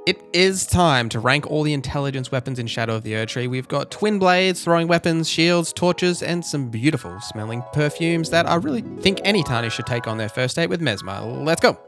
It is time to rank all the intelligence weapons in Shadow of the Erdtree. We've got twin blades, throwing weapons, shields, torches, and some beautiful smelling perfumes that I really think any Tani should take on their first date with Mesmer. Let's go!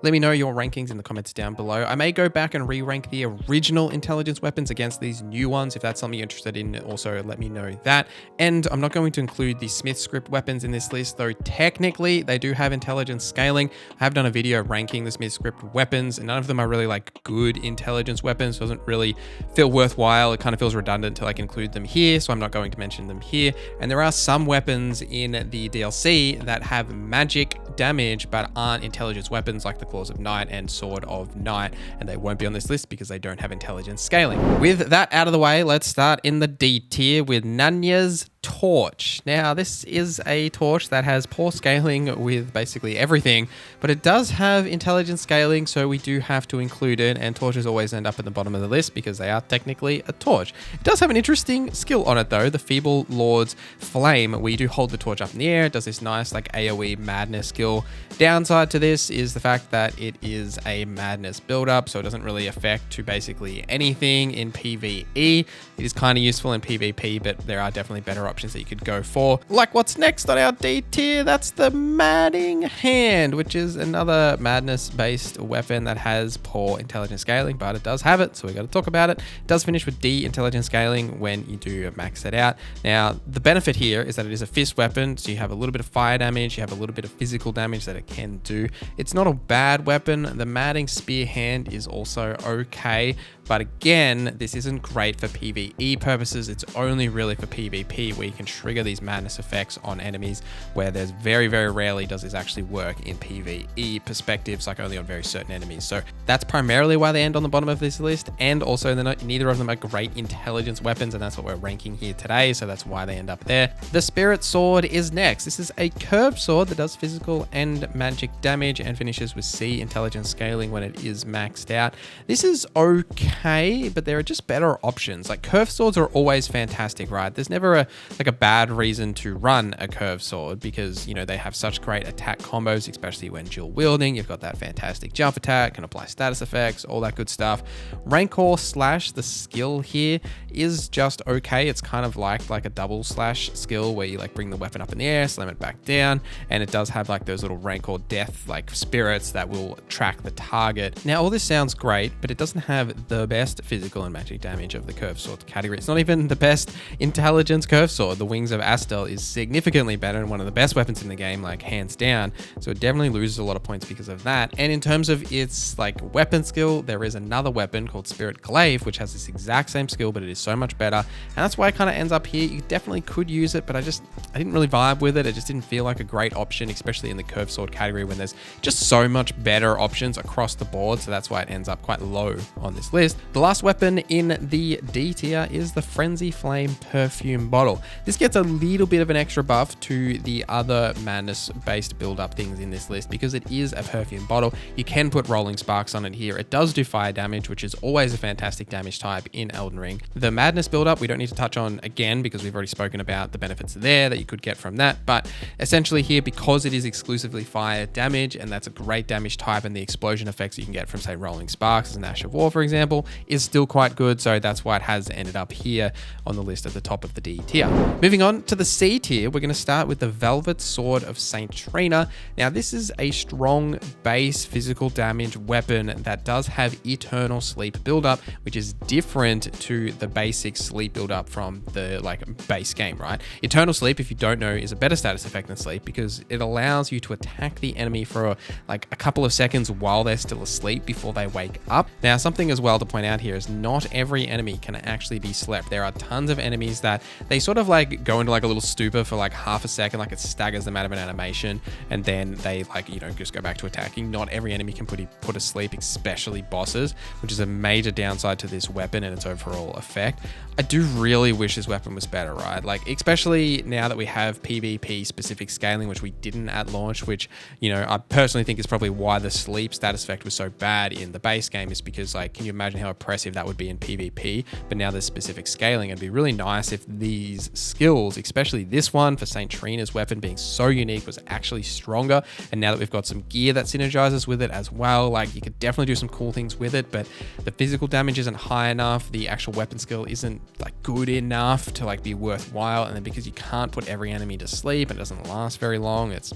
Let me know your rankings in the comments down below. I may go back and re-rank the original intelligence weapons against these new ones. If that's something you're interested in, also let me know that. And I'm not going to include the Smith script weapons in this list, though technically they do have intelligence scaling. I have done a video ranking the Smith script weapons, and none of them are really like good intelligence weapons. So it doesn't really feel worthwhile. It kind of feels redundant to like include them here, so I'm not going to mention them here. And there are some weapons in the DLC that have magic damage but aren't intelligence weapons, like the Claws of Night and Sword of Night, and they won't be on this list because they don't have intelligence scaling. With that out of the way, let's start in the D tier with Nanya's Torch. Now, this is a torch that has poor scaling with basically everything, but it does have intelligence scaling, so we do have to include it, and torches always end up at the bottom of the list because they are technically a torch. It does have an interesting skill on it though, the Feeble Lord's Flame, where you do hold the torch up in the air. It does this nice like AoE madness skill. Downside to this is the fact that it is a madness build-up, so it doesn't really affect to basically anything in PvE. It is kind of useful in PvP, but there are definitely better options that you could go for. Like what's next on our D tier? That's the Madding Hand, which is another madness-based weapon that has poor intelligence scaling, but it does have it, so we got to talk about it. It does finish with D intelligence scaling when you do max it out. Now, the benefit here is that it is a fist weapon, so you have a little bit of fire damage, you have a little bit of physical damage that it can do. It's not a bad weapon. The Madding Spear Hand is also okay, but again, this isn't great for PvE purposes. It's only really for PvP, where you can trigger these madness effects on enemies, where there's very, very rarely does this actually work in PvE perspectives, like only on very certain enemies. So that's primarily why they end on the bottom of this list, and also neither of them are great intelligence weapons, and that's what we're ranking here today, so that's why they end up there. The Spirit Sword is next. This is a curved sword that does physical and magic damage and finishes with C intelligence scaling when it is maxed out. This is okay, but there are just better options. Like curved swords are always fantastic, right? There's never a bad reason to run a curved sword because, you know, they have such great attack combos, especially when dual wielding. You've got that fantastic jump attack, can apply status effects, all that good stuff. Rancor Slash, the skill here, is just okay. It's kind of like a double slash skill where you like bring the weapon up in the air, slam it back down, and it does have like those little Rancor death like spirits that will track the target. Now, all this sounds great, but it doesn't have the best physical and magic damage of the curved sword category. It's not even the best intelligence curved sword. The Wings of Astel is significantly better and one of the best weapons in the game, like hands down. So it definitely loses a lot of points because of that. And in terms of its like weapon skill, there is another weapon called Spirit Glaive, which has this exact same skill, but it is so much better. And that's why it kind of ends up here. You definitely could use it, but I didn't really vibe with it. It just didn't feel like a great option, especially in the curved sword category when there's just so much better options across the board. So that's why it ends up quite low on this list. The last weapon in the D tier is the Frenzy Flame Perfume Bottle. This gets a little bit of an extra buff to the other madness-based build-up things in this list because it is a perfume bottle. You can put Rolling Sparks on it here. It does do fire damage, which is always a fantastic damage type in Elden Ring. The madness build-up we don't need to touch on again because we've already spoken about the benefits there that you could get from that, but essentially here, because it is exclusively fire damage, and that's a great damage type, and the explosion effects you can get from, say, Rolling Sparks as an Ash of War, for example, is still quite good, so that's why it has ended up here on the list at the top of the D tier. Moving on to the C tier, we're going to start with the Velvet Sword of Saint Trina. Now, this is a strong base physical damage weapon that does have eternal sleep buildup, which is different to the basic sleep buildup from the base game, right? Eternal sleep, if you don't know, is a better status effect than sleep because it allows you to attack the enemy for like a couple of seconds while they're still asleep before they wake up. Now, something as well to point out here is not every enemy can actually be slept. There are tons of enemies that they sort of like go into like a little stupor for like half a second, like it staggers them out of an animation, and then they just go back to attacking. Not every enemy can put asleep, especially bosses, which is a major downside to this weapon and its overall effect. I do really wish this weapon was better, right? Like, especially now that we have PvP specific scaling, which we didn't at launch, which, I personally think is probably why the sleep status effect was so bad in the base game, is because, like, can you imagine imagine how oppressive that would be in PvP, but now there's specific scaling. It'd be really nice if these skills, especially this one for Saint Trina's weapon being so unique, was actually stronger. And now that we've got some gear that synergizes with it as well, like you could definitely do some cool things with it, but the physical damage isn't high enough. The actual weapon skill isn't like good enough to like be worthwhile. And then because you can't put every enemy to sleep, it doesn't last very long. It's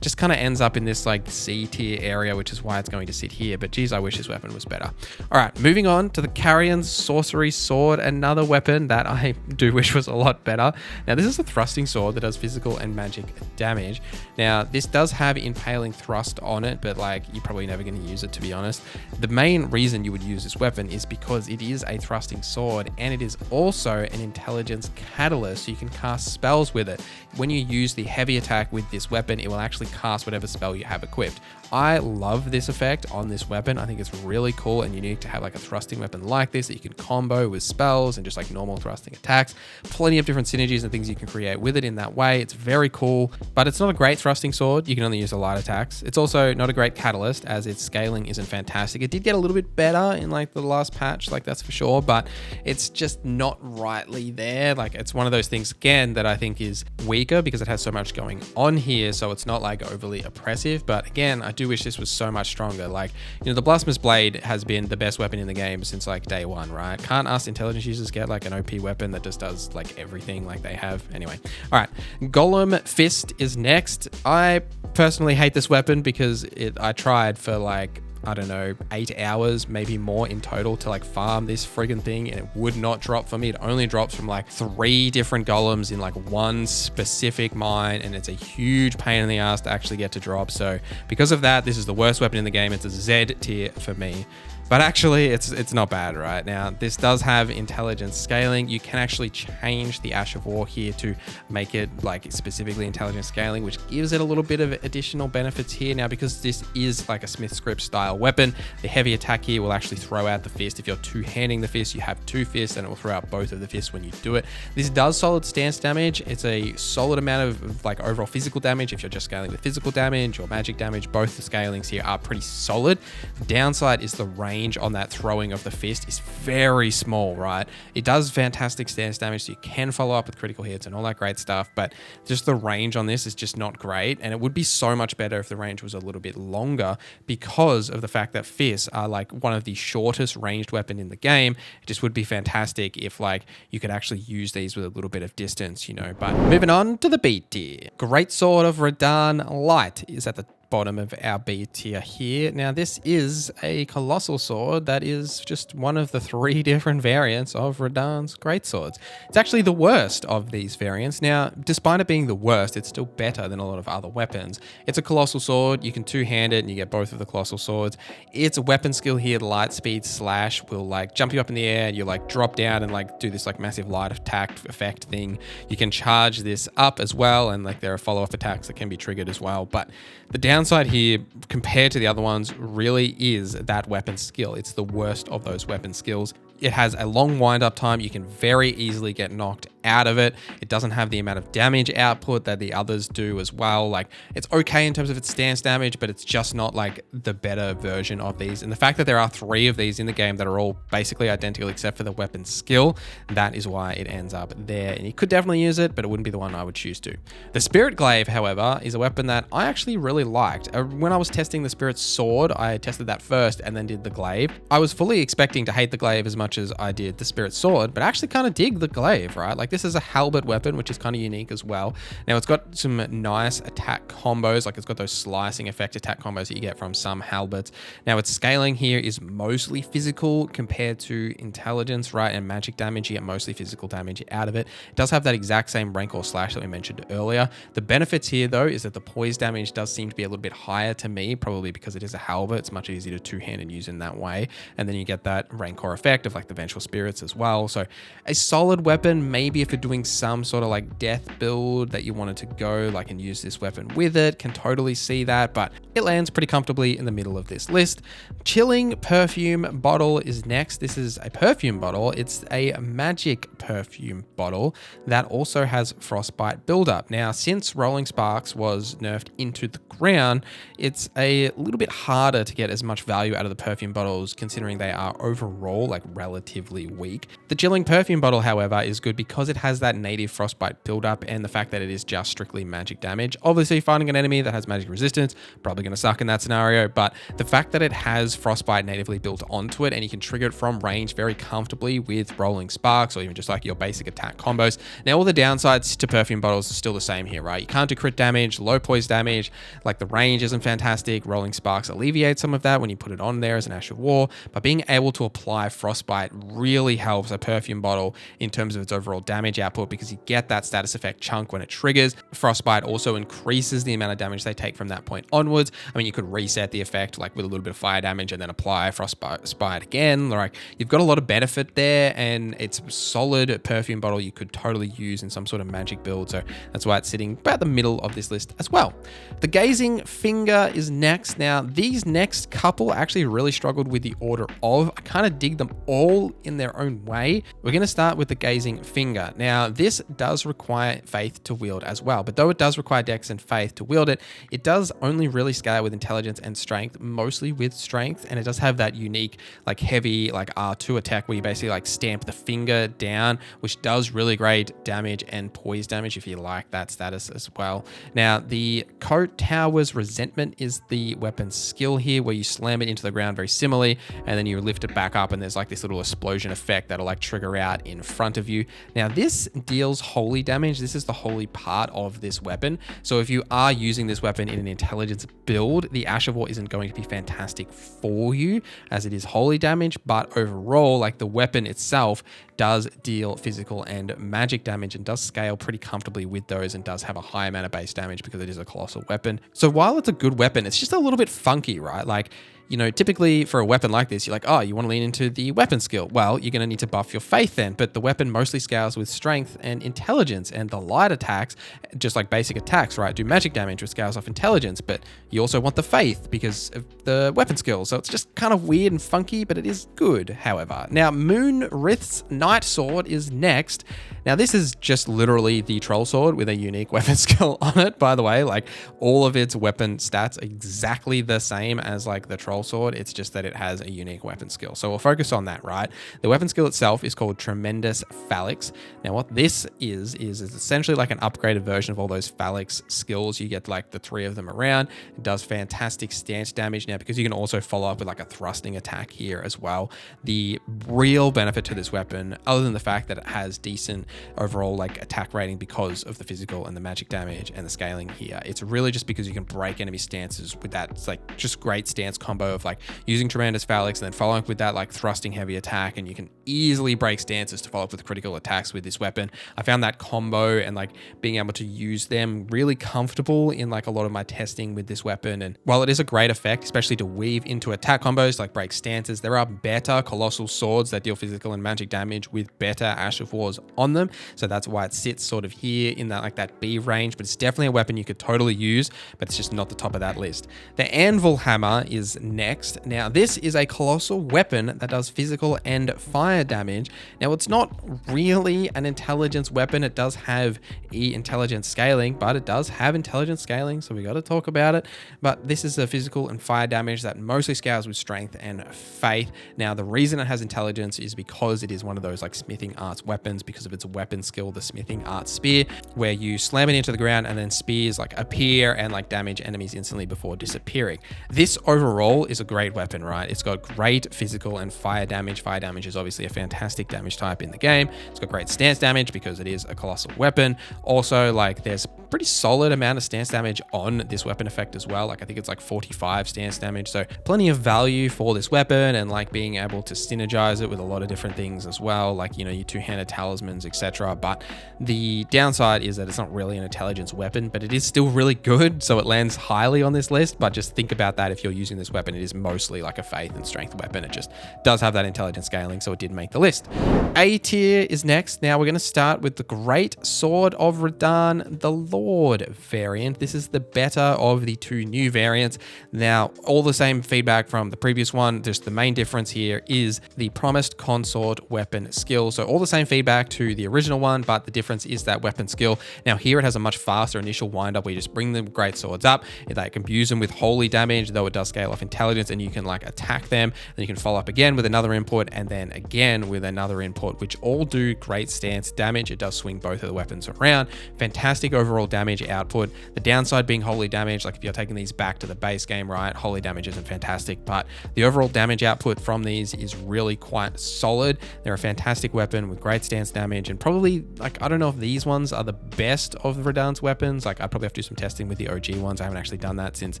just kind of ends up in this like C tier area, which is why it's going to sit here. But geez, I wish this weapon was better. All right, moving on to the Carrion's Sorcery Sword, another weapon that I do wish was a lot better. Now this is a thrusting sword that does physical and magic damage. Now this does have impaling thrust on it, but like you're probably never going to use it, to be honest. The main reason you would use this weapon is because it is a thrusting sword, and it is also an intelligence catalyst, so you can cast spells with it. When you use the heavy attack with this weapon, it will actually cast whatever spell you have equipped. I love this effect on this weapon. I think it's really cool and unique to have like a thrusting weapon like this that you can combo with spells and just like normal thrusting attacks. Plenty of different synergies and things you can create with it in that way. It's very cool, but it's not a great thrusting sword. You can only use a light attacks. It's also not a great catalyst, as its scaling isn't fantastic. It did get a little bit better in like the last patch, like that's for sure, but it's just not rightly there. Like it's one of those things again that I think is weaker because it has so much going on here, so it's not like overly oppressive. But again, I do wish this was so much stronger. Like, you know, the Blasphemous Blade has been the best weapon in the game since like day one, right? Can't us intelligence users get like an OP weapon that just does like everything like they have? Anyway, all right, Golem Fist is next. I personally hate this weapon because I tried for like, I don't know, 8 hours, maybe more in total to like farm this friggin' thing, and it would not drop for me. It only drops from like 3 different golems in like one specific mine, and it's a huge pain in the ass to actually get to drop. So because of that, this is the worst weapon in the game. It's a Z tier for me. But actually, it's not bad right now. This does have intelligence scaling. You can actually change the Ash of War here to make it like specifically intelligence scaling, which gives it a little bit of additional benefits here. Now, because this is like a Smith script style weapon, the heavy attack here will actually throw out the fist. If you're two-handing the fist, you have 2 fists, and it will throw out both of the fists when you do it. This does solid stance damage. It's a solid amount of like overall physical damage. If you're just scaling with physical damage or magic damage, both the scalings here are pretty solid. The downside is the range on that throwing of the fist is very small, right? It does fantastic stance damage, so you can follow up with critical hits and all that great stuff, but just the range on this is just not great, and it would be so much better if the range was a little bit longer because of the fact that fists are like one of the shortest ranged weapon in the game. It just would be fantastic if like you could actually use these with a little bit of distance, you know. But moving on to the B tier. Great Sword of Radahn Light is at the bottom of our B tier here. Now this is a colossal sword that is just one of the 3 different variants of Radahn's greatswords. It's actually the worst of these variants. Now, despite it being the worst, it's still better than a lot of other weapons. It's a colossal sword. You can two-hand it and you get both of the colossal swords. Its weapon skill here, light speed slash, will like jump you up in the air and you like drop down and like do this like massive light attack effect thing. You can charge this up as well, and like there are follow-up attacks that can be triggered as well. But the downside here compared to the other ones really is that weapon skill. It's the worst of those weapon skills. It has a long wind-up time. You can very easily get knocked out of it. It doesn't have the amount of damage output that the others do as well. Like, it's okay in terms of its stance damage, but it's just not like the better version of these. And the fact that there are 3 of these in the game that are all basically identical except for the weapon skill, that is why it ends up there. And you could definitely use it, but it wouldn't be the one I would choose to. The Spirit Glaive, however, is a weapon that I actually really liked. When I was testing the Spirit Sword, I tested that first and then did the Glaive. I was fully expecting to hate the Glaive as much as I did the Spirit Sword, but I actually kind of dig the Glaive, right? Like, this is a halberd weapon, which is kind of unique as well. Now, it's got some nice attack combos, like it's got those slicing effect attack combos that you get from some halberds. Now, its scaling here is mostly physical compared to intelligence, right? And magic damage, you get mostly physical damage out of it. It does have that exact same rank or slash that we mentioned earlier. The benefits here, though, is that the poise damage does seem to be a little bit higher to me, probably because it is a halberd. It's much easier to two-hand and use in that way. And then you get that rank or effect of like the vengeful spirits as well. So a solid weapon, maybe if you're doing some sort of like death build that you wanted to go like and use this weapon with it, can totally see that, but it lands pretty comfortably in the middle of this list. Chilling Perfume Bottle is next. This is a perfume bottle. It's a magic perfume bottle that also has frostbite buildup. Now, since Rolling Sparks was nerfed into the ground, it's a little bit harder to get as much value out of the perfume bottles, considering they are overall like relatively weak. The Chilling Perfume Bottle, however, is good because it has that native frostbite buildup and the fact that it is just strictly magic damage. Obviously, finding an enemy that has magic resistance, probably going to suck in that scenario, but the fact that it has frostbite natively built onto it and you can trigger it from range very comfortably with Rolling Sparks or even just like your basic attack combos. Now, all the downsides to perfume bottles are still the same here, right? You can't do crit damage, low poise damage, like the range isn't fantastic. Rolling Sparks alleviates some of that when you put it on there as an Ash of War, but being able to apply frostbite really helps a perfume bottle in terms of its overall damage output because you get that status effect chunk when it triggers. Frostbite also increases the amount of damage they take from that point onwards. I mean, you could reset the effect like with a little bit of fire damage and then apply frostbite again. Like, you've got a lot of benefit there, and it's a solid perfume bottle you could totally use in some sort of magic build. So that's why it's sitting about the middle of this list as well. The Gazing Finger is next. Now, these next couple actually really struggled with the order of. I kind of dig them all in their own way. We're going to start with the Gazing Finger. Now, this does require faith to wield as well, but though it does require dex and faith to wield it, it does only really scale with intelligence and strength, mostly with strength, and it does have that unique like heavy like R2 attack where you basically like stamp the finger down, which does really great damage and poise damage if you like that status as well. Now, the Coat Tower's Resentment is the weapon skill here, where you slam it into the ground very similarly, and then you lift it back up and there's like this little explosion effect that'll like trigger out in front of you. Now, this deals holy damage. This is the holy part of this weapon. So if you are using this weapon in an intelligence build, the Ash of War isn't going to be fantastic for you as it is holy damage, but overall, like the weapon itself does deal physical and magic damage and does scale pretty comfortably with those and does have a high amount of base damage because it is a colossal weapon. So while it's a good weapon, it's just a little bit funky, right? Like, you know, typically for a weapon like this, you're like, oh, you want to lean into the weapon skill. Well, you're going to need to buff your faith then, but the weapon mostly scales with strength and intelligence, and the light attacks, just like basic attacks, right, do magic damage which scales off intelligence, but you also want the faith because of the weapon skill. So it's just kind of weird and funky, but it is good, however. Now, Moonrith's Night Sword is next. Now, this is just literally the troll sword with a unique weapon skill on it, by the way. Like, all of its weapon stats are exactly the same as like the troll sword. It's just that it has a unique weapon skill. So we'll focus on that, right? The weapon skill itself is called Tremendous Phalanx. Now, what this is essentially like an upgraded version of all those phalanx skills. You get like the 3 of them around. It does fantastic stance damage now because you can also follow up with like a thrusting attack here as well. The real benefit to this weapon, other than the fact that it has decent overall like attack rating because of the physical and the magic damage and the scaling here, it's really just because you can break enemy stances with that. It's like just great stance combo of like using Tremendous Phalanx and then following up with that like thrusting heavy attack, and you can easily break stances to follow up with critical attacks with this weapon. I found that combo and like being able to use them really comfortable in like a lot of my testing with this weapon. And while it is a great effect, especially to weave into attack combos like break stances, there are better colossal swords that deal physical and magic damage with better Ash of Wars on them. So that's why it sits sort of here in that like that B range, but it's definitely a weapon you could totally use, but it's just not the top of that list. The Anvil Hammer is next. Now, this is a colossal weapon that does physical and fire damage. Now, it's not really an intelligence weapon. It does have intelligence scaling, but it does have intelligence scaling, so we got to talk about it. But this is a physical and fire damage that mostly scales with strength and faith. Now, the reason it has intelligence is because it is one of those like smithing arts weapons because of its weapon skill, the smithing arts spear, where you slam it into the ground and then spears like appear and like damage enemies instantly before disappearing. This overall is a great weapon, right? It's got great physical and fire damage. Fire damage is obviously a fantastic damage type in the game. It's got great stance damage because it is a colossal weapon. Also, like, there's pretty solid amount of stance damage on this weapon effect as well. Like, I think it's like 45 stance damage. So plenty of value for this weapon, and like being able to synergize it with a lot of different things as well. well, like, you know, your two-handed talismans, etc. But the downside is that it's not really an intelligence weapon, but it is still really good, so it lands highly on this list. But just think about that if you're using this weapon. It is mostly like a faith and strength weapon. It just does have that intelligence scaling, so it did make the list. A tier is next. Now we're going to start with the Great Sword of Radahn, the Lord variant. This is the better of the two new variants. Now, all the same feedback from the previous one, just the main difference here is the promised consort weapon skill. So all the same feedback to the original one, but the difference is that weapon skill. Now here it has a much faster initial wind up where you just bring the great swords up, that can use them with holy damage, though it does scale off intelligence, and you can like attack them, then you can follow up again with another input, and then again with another input, which all do great stance damage. It does swing both of the weapons around. Fantastic overall damage output. The downside being holy damage, like if you're taking these back to the base game, right, holy damage isn't fantastic, but the overall damage output from these is really quite solid. They're a fantastic weapon with great stance damage, and probably, like, I don't know if these ones are the best of Radahn's weapons. Like, I'd probably have to do some testing with the OG ones. I haven't actually done that since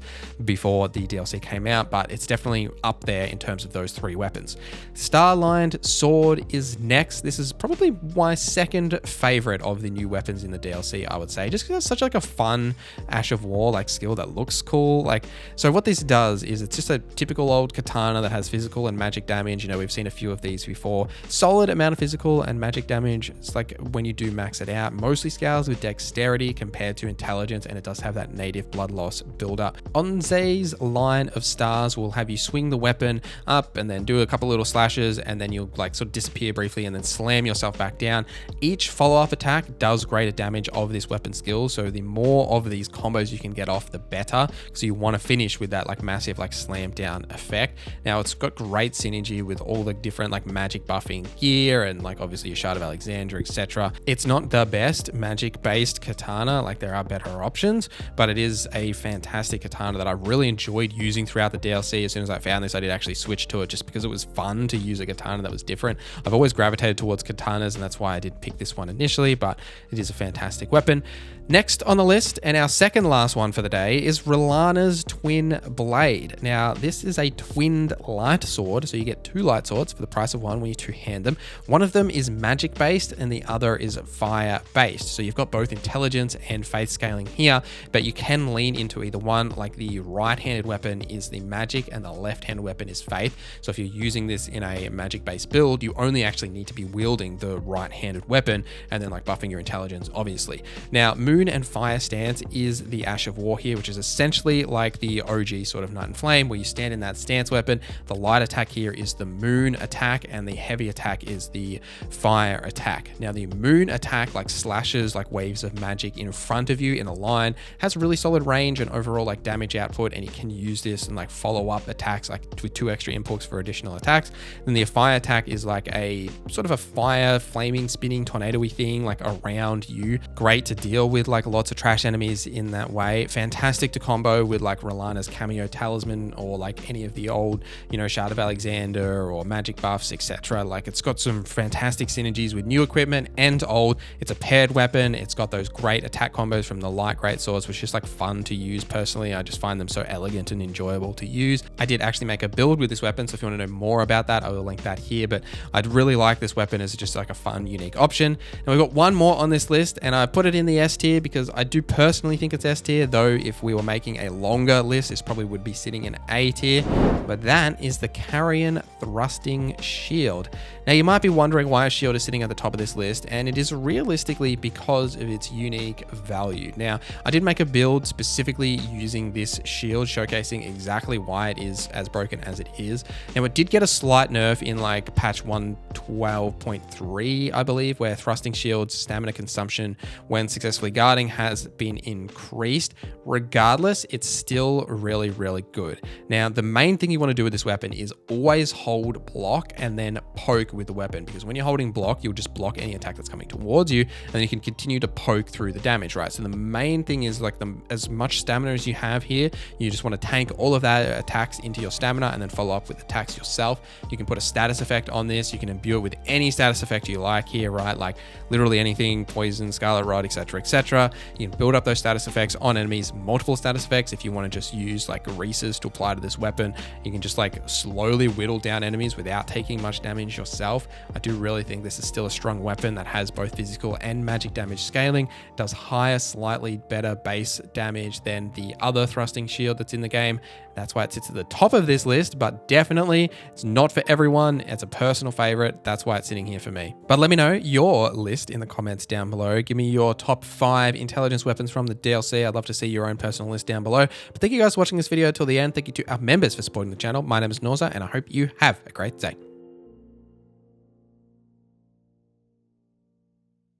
before the DLC came out, but it's definitely up there in terms of those three weapons. Star Lined Sword is next. This is probably my second favorite of the new weapons in the DLC, I would say, just because it's such like a fun Ash of War like skill that looks cool. Like, so what this does is it's just a typical old katana that has physical and magic damage. You know, we've seen a few of these before. Solid amount of physical and magic damage. It's like when you do max it out, mostly scales with dexterity compared to intelligence, and it does have that native blood loss buildup. Onze's line of stars will have you swing the weapon up and then do a couple little slashes, and then you'll like sort of disappear briefly and then slam yourself back down. Each follow-up attack does greater damage of this weapon skill, so the more of these combos you can get off, the better. So you want to finish with that like massive like slam down effect. Now it's got great synergy with all the different like magic buffing gear and like obviously your Shard of Alexandria, etc. It's not the best magic based katana, like there are better options, but it is a fantastic katana that I really enjoyed using throughout the DLC. As soon as I found this, I did actually switch to it just because it was fun to use a katana that was different. I've always gravitated towards katanas, and that's why I did pick this one initially, but it is a fantastic weapon. Next on the list, and our second last one for the day, is Rellana's Twin Blade. Now, this is a twinned light sword, so you get two light swords for the price of one when you two-hand them. One of them is magic-based, and the other is fire-based. So you've got both intelligence and faith scaling here, but you can lean into either one. Like the right-handed weapon is the magic, and the left-handed weapon is faith. So if you're using this in a magic-based build, you only actually need to be wielding the right-handed weapon, and then like buffing your intelligence, obviously. Now, Moon and Fire stance is the Ash of War here, which is essentially like the OG sort of Night and Flame, where you stand in that stance weapon. The light attack here is the Moon attack, and the heavy attack is the Fire attack. Now the Moon attack like slashes like waves of magic in front of you in a line, has really solid range and overall like damage output, and you can use this and like follow up attacks like with 2 extra inputs for additional attacks. Then the Fire attack is like a sort of a fire flaming spinning tornado-y thing like around you. Great to deal with like lots of trash enemies in that way. Fantastic to combo with like Rellana's cameo talisman or like any of the old, you know, Shard of Alexander or magic buffs, etc. Like it's got some fantastic synergies with new equipment and old. It's a paired weapon. It's got those great attack combos from the light great swords, which is just like fun to use personally. I just find them so elegant and enjoyable to use. I did actually make a build with this weapon, so if you want to know more about that, I will link that here, but I'd really like this weapon as just like a fun, unique option. And we've got one more on this list, and I put it in the S tier because I do personally think it's S tier, though if we were making a longer list, this probably would be sitting in A tier, but that is the Carrion Thrusting Shield. Now you might be wondering why a shield is sitting at the top of this list, and it is realistically because of its unique value. Now, I did make a build specifically using this shield, showcasing exactly why it is as broken as it is. Now, it did get a slight nerf in like patch 1.12.3, I believe, where thrusting shield's stamina consumption when successfully guarding has been increased. Regardless, it's still really, really good. Now, the main thing you want to do with this weapon is always hold block and then poke with the weapon, because when you're holding block, you'll just block any attack that's coming towards you, and then you can continue to poke through the damage, right? So the main thing is like as much stamina as you have here, you just want to tank all of that attacks into your stamina and then follow up with attacks yourself. You can put a status effect on this. You can imbue it with any status effect you like here, right? Like literally anything, poison, scarlet rod, etc., etc. etc. You can build up those status effects on enemies, multiple status effects. If you want to just use like greases to apply to this weapon, you can just like slowly whittle down enemies without taking much damage yourself. I do really think this is still a strong weapon that has both physical and magic damage scaling, does higher, slightly better base damage than the other thrusting shield that's in the game. That's why it sits at the top of this list, but definitely it's not for everyone. It's a personal favorite. That's why it's sitting here for me. But let me know your list in the comments down below. Give me your top 5 intelligence weapons from the DLC. I'd love to see your own personal list down below. But thank you guys for watching this video till the end. Thank you to our members for supporting the channel. My name is Norza, and I hope you have a great day.